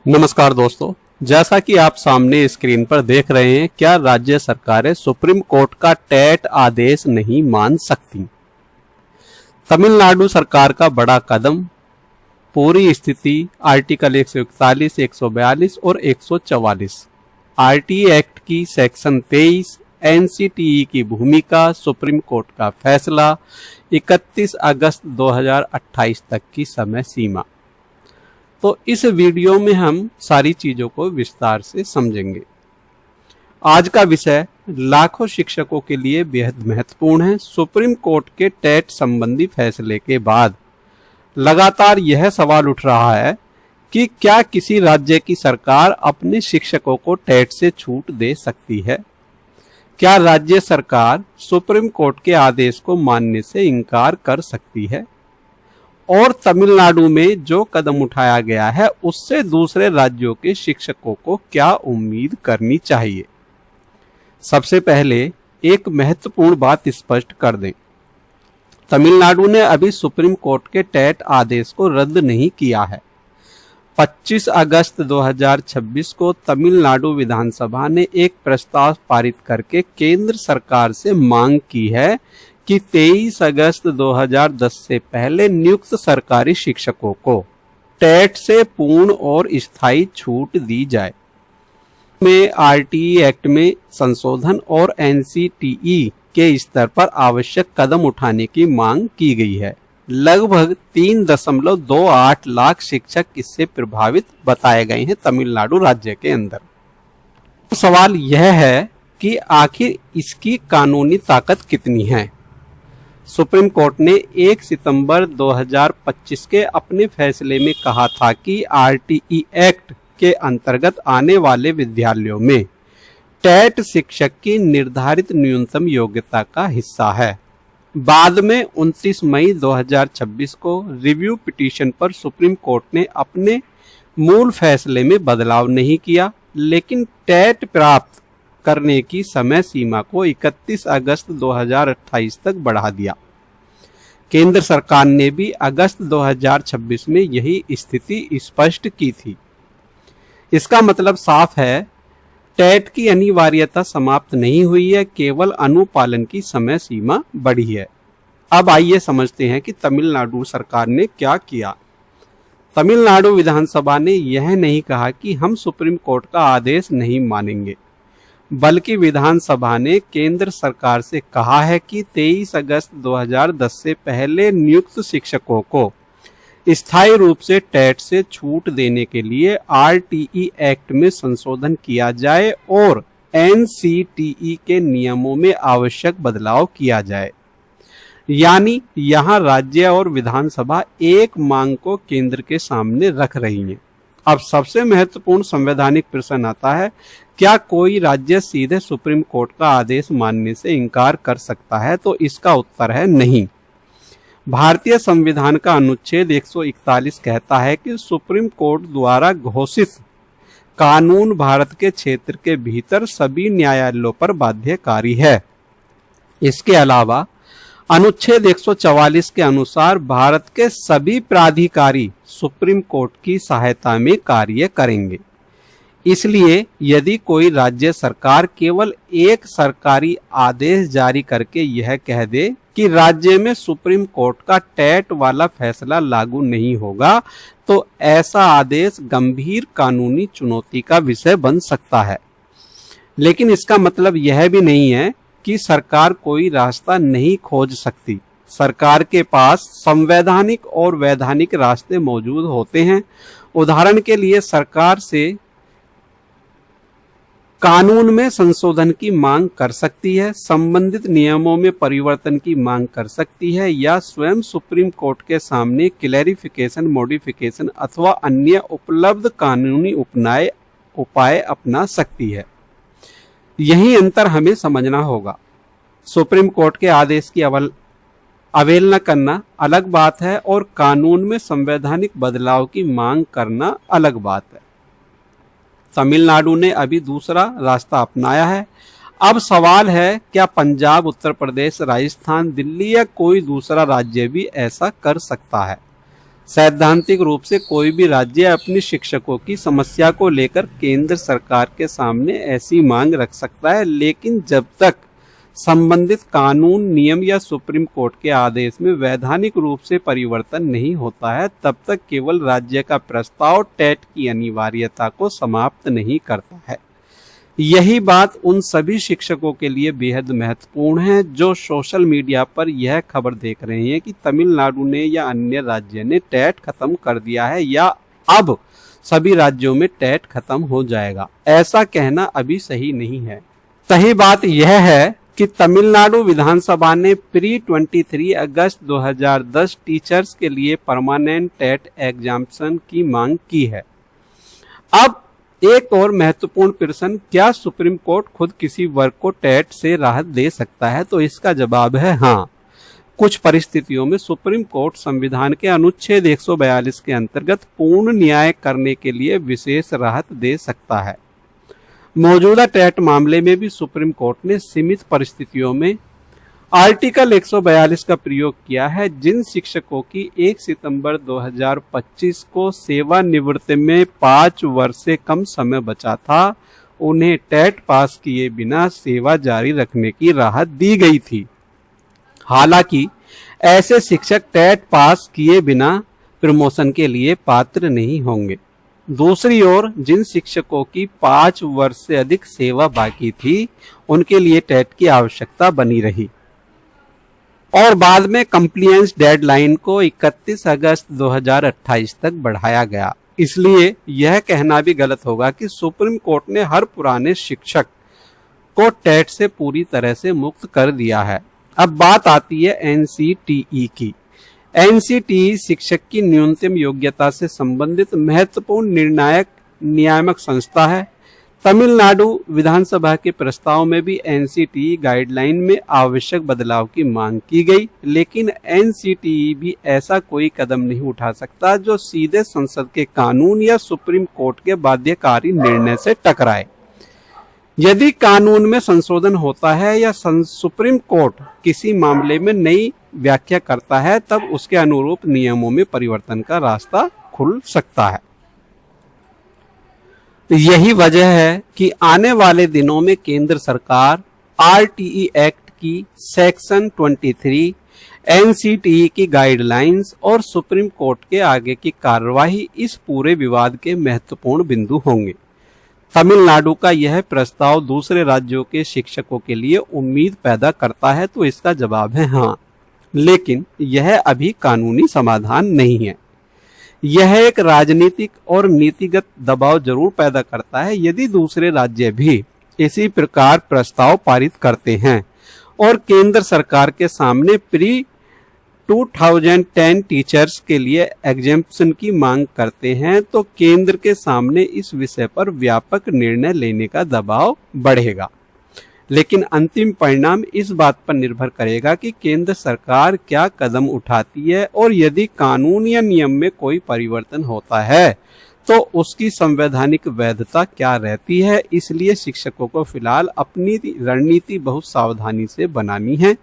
नमस्कार दोस्तों, जैसा कि आप सामने स्क्रीन पर देख रहे हैं, क्या राज्य सरकारें सुप्रीम कोर्ट का टेट आदेश नहीं मान सकती? तमिलनाडु सरकार का बड़ा कदम, पूरी स्थिति आर्टिकल 141, 142 और 144, आरटीए एक्ट की सेक्शन 23, एनसीटीई की भूमिका, सुप्रीम कोर्ट का फैसला, 31 अगस्त 2028 तक की समय सीमा। तो इस वीडियो में हम सारी चीजों को विस्तार से समझेंगे। आज का विषय लाखों शिक्षकों के लिए बेहद महत्वपूर्ण है। सुप्रीम कोर्ट के टेट संबंधी फैसले के बाद लगातार यह सवाल उठ रहा है कि क्या किसी राज्य की सरकार अपने शिक्षकों को टेट से छूट दे सकती है? क्या राज्य सरकार सुप्रीम कोर्ट के आदेश को मानने से इनकार कर सकती है? और तमिलनाडु में जो कदम उठाया गया है उससे दूसरे राज्यों के शिक्षकों को क्या उम्मीद करनी चाहिए? सबसे पहले एक महत्वपूर्ण बात स्पष्ट कर दें। तमिलनाडु ने अभी सुप्रीम कोर्ट के टेट आदेश को रद्द नहीं किया है। 25 अगस्त 2026 को तमिलनाडु विधानसभा ने एक प्रस्ताव पारित करके केंद्र सरकार से मांग की है कि 23 अगस्त 2010 से पहले नियुक्त सरकारी शिक्षकों को टेट से पूर्ण और स्थायी छूट दी जाए। में आरटीई एक्ट में संशोधन और एनसीटीई के स्तर पर आवश्यक कदम उठाने की मांग की गई है। लगभग 3.28 लाख शिक्षक इससे प्रभावित बताए गए हैं तमिलनाडु राज्य के अंदर। तो सवाल यह है कि आखिर इसकी कानूनी ताकत कितनी है? सुप्रीम कोर्ट ने 1 सितंबर 2025 के अपने फैसले में कहा था कि आरटीई एक्ट के अंतर्गत आने वाले विद्यालयों में टेट शिक्षक की निर्धारित न्यूनतम योग्यता का हिस्सा है। बाद में 29 मई 2026 को रिव्यू पिटीशन पर सुप्रीम कोर्ट ने अपने मूल फैसले में बदलाव नहीं किया, लेकिन टेट प्राप्त करने की समय सीमा को 31 अगस्त 2028 तक बढ़ा दिया। केंद्र सरकार ने भी अगस्त 2026 में यही स्थिति स्पष्ट की थी। इसका मतलब साफ है, टेट की अनिवार्यता समाप्त नहीं हुई है, केवल अनुपालन की समय सीमा बढ़ी है। अब आइए समझते हैं कि तमिलनाडु सरकार ने क्या किया। तमिलनाडु विधानसभा ने यह नहीं कहा कि हम सुप्रीम कोर्ट का आदेश नहीं मानेंगे, बल्कि विधानसभा ने केंद्र सरकार से कहा है कि 23 अगस्त 2010 से पहले नियुक्त शिक्षकों को स्थायी रूप से टेट से छूट देने के लिए आरटीई एक्ट में संशोधन किया जाए और एनसीटीई के नियमों में आवश्यक बदलाव किया जाए। यानी यहां राज्य और विधानसभा एक मांग को केंद्र के सामने रख रही हैं। अब सबसे महत्वपूर्ण संवैधानिक प्रश्न आता है, क्या कोई राज्य सीधे सुप्रीम कोर्ट का आदेश मानने से इनकार कर सकता है? तो इसका उत्तर है नहीं। भारतीय संविधान का अनुच्छेद 141 कहता है कि सुप्रीम कोर्ट द्वारा घोषित कानून भारत के क्षेत्र के भीतर सभी न्यायालयों पर बाध्यकारी है। इसके अलावा अनुच्छेद 144 के अनुसार भारत के सभी प्राधिकारी सुप्रीम कोर्ट की सहायता में कार्य करेंगे। इसलिए यदि कोई राज्य सरकार केवल एक सरकारी आदेश जारी करके यह कह दे कि राज्य में सुप्रीम कोर्ट का टेट वाला फैसला लागू नहीं होगा, तो ऐसा आदेश गंभीर कानूनी चुनौती का विषय बन सकता है। लेकिन इसका मतलब यह भी नहीं है कि सरकार कोई रास्ता नहीं खोज सकती। सरकार के पास संवैधानिक और वैधानिक रास्ते मौजूद होते हैं। उदाहरण के लिए सरकार से कानून में संशोधन की मांग कर सकती है, संबंधित नियमों में परिवर्तन की मांग कर सकती है, या स्वयं सुप्रीम कोर्ट के सामने क्लैरिफिकेशन, मॉडिफिकेशन अथवा अन्य उपलब्ध कानूनी उपाय अपना सकती है। यही अंतर हमें समझना होगा। सुप्रीम कोर्ट के आदेश की अवहेलना करना अलग बात है और कानून में संवैधानिक बदलाव की मांग करना अलग बात है। तमिलनाडु ने अभी दूसरा रास्ता अपनाया है। अब सवाल है, क्या पंजाब, उत्तर प्रदेश, राजस्थान, दिल्ली या कोई दूसरा राज्य भी ऐसा कर सकता है? सैद्धांतिक रूप से कोई भी राज्य अपने शिक्षकों की समस्या को लेकर केंद्र सरकार के सामने ऐसी मांग रख सकता है, लेकिन जब तक संबंधित कानून, नियम या सुप्रीम कोर्ट के आदेश में वैधानिक रूप से परिवर्तन नहीं होता है, तब तक केवल राज्य का प्रस्ताव टेट की अनिवार्यता को समाप्त नहीं करता है। यही बात उन सभी शिक्षकों के लिए बेहद महत्वपूर्ण है जो सोशल मीडिया पर यह खबर देख रहे हैं कि तमिलनाडु ने या अन्य राज्य ने टेट खत्म कर दिया है या अब सभी राज्यों में टेट खत्म हो जाएगा। ऐसा कहना अभी सही नहीं है। सही बात यह है कि तमिलनाडु विधानसभा ने प्री 23 अगस्त 2010 टीचर्स के लिए परमानेंट टेट एग्जाम्पशन की मांग की है। अब एक और महत्वपूर्ण प्रश्न, क्या सुप्रीम कोर्ट खुद किसी वर्ग को टेट से राहत दे सकता है? तो इसका जवाब है हाँ। कुछ परिस्थितियों में सुप्रीम कोर्ट संविधान के अनुच्छेद 142 के अंतर्गत पूर्ण न्याय करने के लिए विशेष राहत दे सकता है। मौजूदा टेट मामले में भी सुप्रीम कोर्ट ने सीमित परिस्थितियों में आर्टिकल 142 का प्रयोग किया है। जिन शिक्षकों की 1 सितंबर 2025 को सेवानिवृत्ति में 5 वर्ष से कम समय बचा था, उन्हें टेट पास किए बिना सेवा जारी रखने की राहत दी गई थी। हालांकि ऐसे शिक्षक टेट पास किए बिना प्रमोशन के लिए पात्र नहीं होंगे। दूसरी ओर जिन शिक्षकों की 5 वर्ष से अधिक सेवा बाकी थी, उनके लिए टेट की आवश्यकता बनी रही और बाद में कंप्लायंस डेडलाइन को 31 अगस्त 2028 तक बढ़ाया गया। इसलिए यह कहना भी गलत होगा कि सुप्रीम कोर्ट ने हर पुराने शिक्षक को टेट से पूरी तरह से मुक्त कर दिया है। अब बात आती है एनसीटीई की। एनसीटीई शिक्षक की न्यूनतम योग्यता से संबंधित महत्वपूर्ण निर्णायक नियामक संस्था है। तमिलनाडु विधानसभा के प्रस्ताव में भी एनसीटीई गाइडलाइन में आवश्यक बदलाव की मांग की गई, लेकिन एनसीटीई भी ऐसा कोई कदम नहीं उठा सकता जो सीधे संसद के कानून या सुप्रीम कोर्ट के बाध्यकारी निर्णय से टकराए। यदि कानून में संशोधन होता है या सुप्रीम कोर्ट किसी मामले में नई व्याख्या करता है, तब उसके अनुरूप नियमों में परिवर्तन का रास्ता खुल सकता है। यही वजह है कि आने वाले दिनों में केंद्र सरकार आरटीई एक्ट की सेक्शन 23, एनसीटीई की गाइडलाइंस और सुप्रीम कोर्ट के आगे की कार्यवाही इस पूरे विवाद के महत्वपूर्ण बिंदु होंगे। तमिलनाडु का यह प्रस्ताव दूसरे राज्यों के शिक्षकों के लिए उम्मीद पैदा करता है, तो इसका जवाब है हाँ, लेकिन यह अभी कानूनी समाधान नहीं है। यह एक राजनीतिक और नीतिगत दबाव जरूर पैदा करता है। यदि दूसरे राज्य भी इसी प्रकार प्रस्ताव पारित करते हैं और केंद्र सरकार के सामने प्री 2010 टीचर्स के लिए एग्जेम्पशन की मांग करते हैं, तो केंद्र के सामने इस विषय पर व्यापक निर्णय लेने का दबाव बढ़ेगा। लेकिन अंतिम परिणाम इस बात पर निर्भर करेगा कि केंद्र सरकार क्या कदम उठाती है और यदि कानून या नियम में कोई परिवर्तन होता है तो उसकी संवैधानिक वैधता क्या रहती है। इसलिए शिक्षकों को फिलहाल अपनी रणनीति बहुत सावधानी से बनानी है।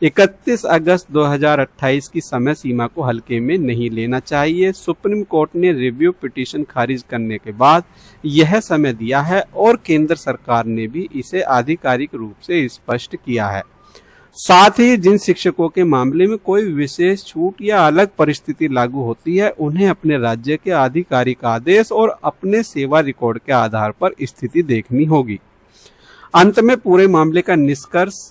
31 अगस्त 2028 की समय सीमा को हल्के में नहीं लेना चाहिए। सुप्रीम कोर्ट ने रिव्यू पिटीशन खारिज करने के बाद यह समय दिया है और केंद्र सरकार ने भी इसे आधिकारिक रूप से स्पष्ट किया है। साथ ही जिन शिक्षकों के मामले में कोई विशेष छूट या अलग परिस्थिति लागू होती है, उन्हें अपने राज्य के आधिकारिक आदेश और अपने सेवा रिकॉर्ड के आधार पर स्थिति देखनी होगी। अंत में पूरे मामले का निष्कर्ष,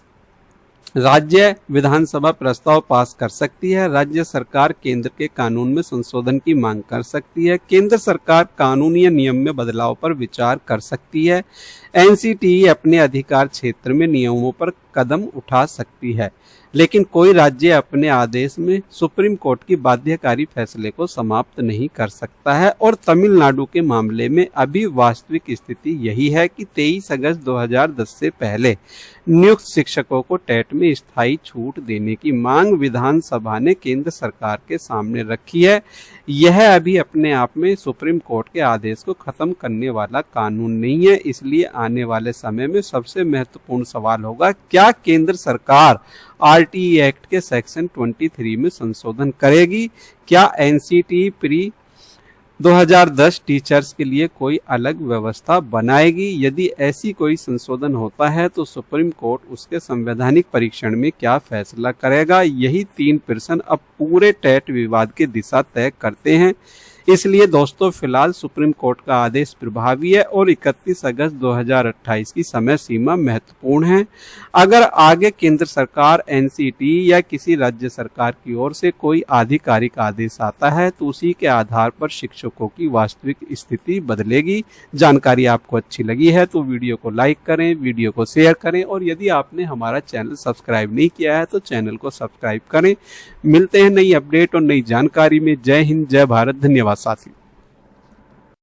राज्य विधानसभा प्रस्ताव पास कर सकती है, राज्य सरकार केंद्र के कानून में संशोधन की मांग कर सकती है, केंद्र सरकार कानून या नियम में बदलाव पर विचार कर सकती है, एनसीटीई अपने अधिकार क्षेत्र में नियमों पर कदम उठा सकती है, लेकिन कोई राज्य अपने आदेश में सुप्रीम कोर्ट की बाध्यकारी फैसले को समाप्त नहीं कर सकता है। और तमिलनाडु के मामले में अभी वास्तविक स्थिति यही है कि 23 अगस्त 2010 से पहले नियुक्त शिक्षकों को टेट में स्थायी छूट देने की मांग विधानसभा ने केंद्र सरकार के सामने रखी है। यह अभी अपने आप में सुप्रीम कोर्ट के आदेश को खत्म करने वाला कानून नहीं है, इसलिए आने वाले समय में सबसे महत्वपूर्ण सवाल होगा, क्या केंद्र सरकार आरटीई एक्ट के सेक्शन 23 में संशोधन करेगी? क्या एनसीटी प्री 2010 टीचर्स के लिए कोई अलग व्यवस्था बनाएगी? यदि ऐसी कोई संशोधन होता है तो सुप्रीम कोर्ट उसके संवैधानिक परीक्षण में क्या फैसला करेगा? यही 3 प्रश्न अब पूरे टेट विवाद की दिशा तय करते हैं। इसलिए दोस्तों, फिलहाल सुप्रीम कोर्ट का आदेश प्रभावी है और 31 अगस्त 2028 की समय सीमा महत्वपूर्ण है। अगर आगे केंद्र सरकार, एनसीटी या किसी राज्य सरकार की ओर से कोई आधिकारिक आदेश आता है तो उसी के आधार पर शिक्षकों की वास्तविक स्थिति बदलेगी। जानकारी आपको अच्छी लगी है तो वीडियो को लाइक करें, वीडियो को शेयर करें और यदि आपने हमारा चैनल सब्सक्राइब नहीं किया है तो चैनल को सब्सक्राइब करें। मिलते हैं नई अपडेट और नई जानकारी में। जय हिंद, जय भारत, धन्यवाद साथियों।